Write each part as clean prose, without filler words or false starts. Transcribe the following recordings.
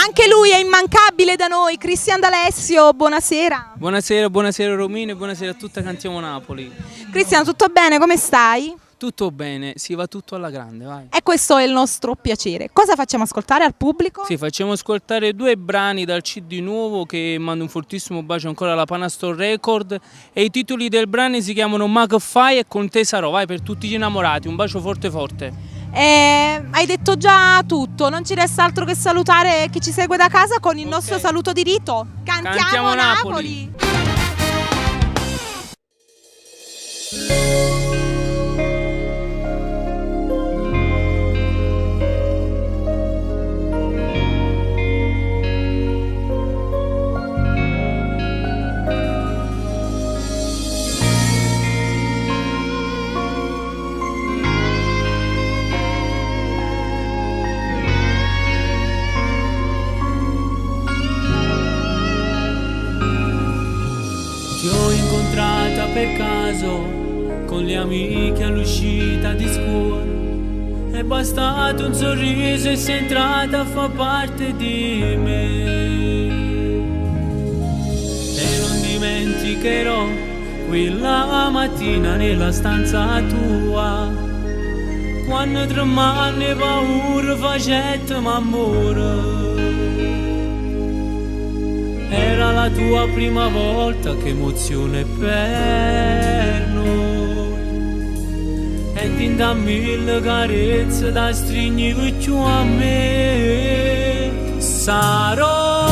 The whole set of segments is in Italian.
Anche lui è immancabile da noi, Cristian D'Alessio, buonasera. Buonasera Romina e buonasera a tutta Cantiamo Napoli. Cristian, tutto bene? Come stai? Tutto bene, si va tutto alla grande, vai. E questo è il nostro piacere. Cosa facciamo ascoltare al pubblico? Sì, facciamo ascoltare 2 brani dal CD nuovo che mando un fortissimo bacio ancora alla Panastor Record e i titoli del brani si chiamano Ma che fai e con te sarò, vai, per tutti gli innamorati, un bacio forte forte. Hai detto già tutto, non ci resta altro che salutare chi ci segue da casa con il nostro saluto di rito. Cantiamo Napoli! Ti ho incontrata per caso con le amiche all'uscita di scuola. È bastato un sorriso e sei entrata a far parte di me. E non dimenticherò quella mattina nella stanza tua, quando tremanne paura facette m'amore. Era la tua prima volta, che emozione per noi. E ti da 1000 carezze da stringere più a me. Sarò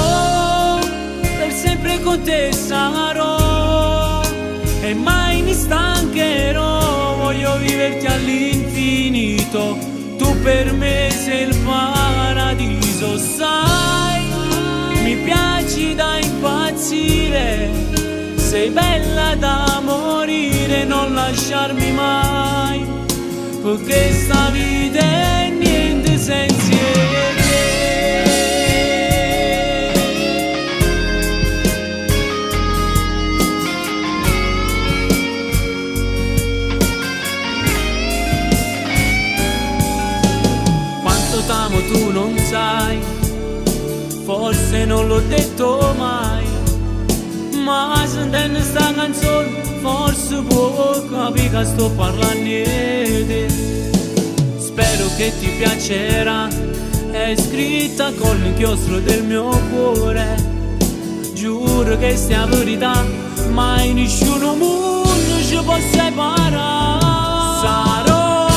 per sempre con te, sarò e mai mi stancherò. Voglio viverti all'infinito, tu per me sei il paradiso, sai. Mi piaci da impazzire, sei bella da morire, non lasciarmi mai, perché sta vita è niente senza te. Quanto t'amo tu non sai, forse non l'ho detto mai, ma sentendo sta canzone forse può capire che sto parlando di te. Spero che ti piacerà, è scritta con l'inchiostro del mio cuore. Giuro che sta verità mai nessuno mondo ci può separare. Sarò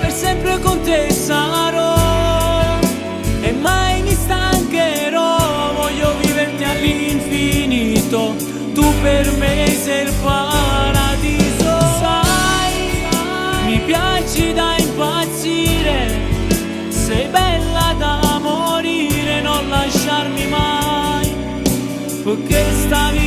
per sempre con te, sarò e mai mi stancherò. Voglio viverti all'infinito, tu per me sei il paradiso, sai. Mi piaci da impazzire, sei bella da morire, non lasciarmi mai, perché stavi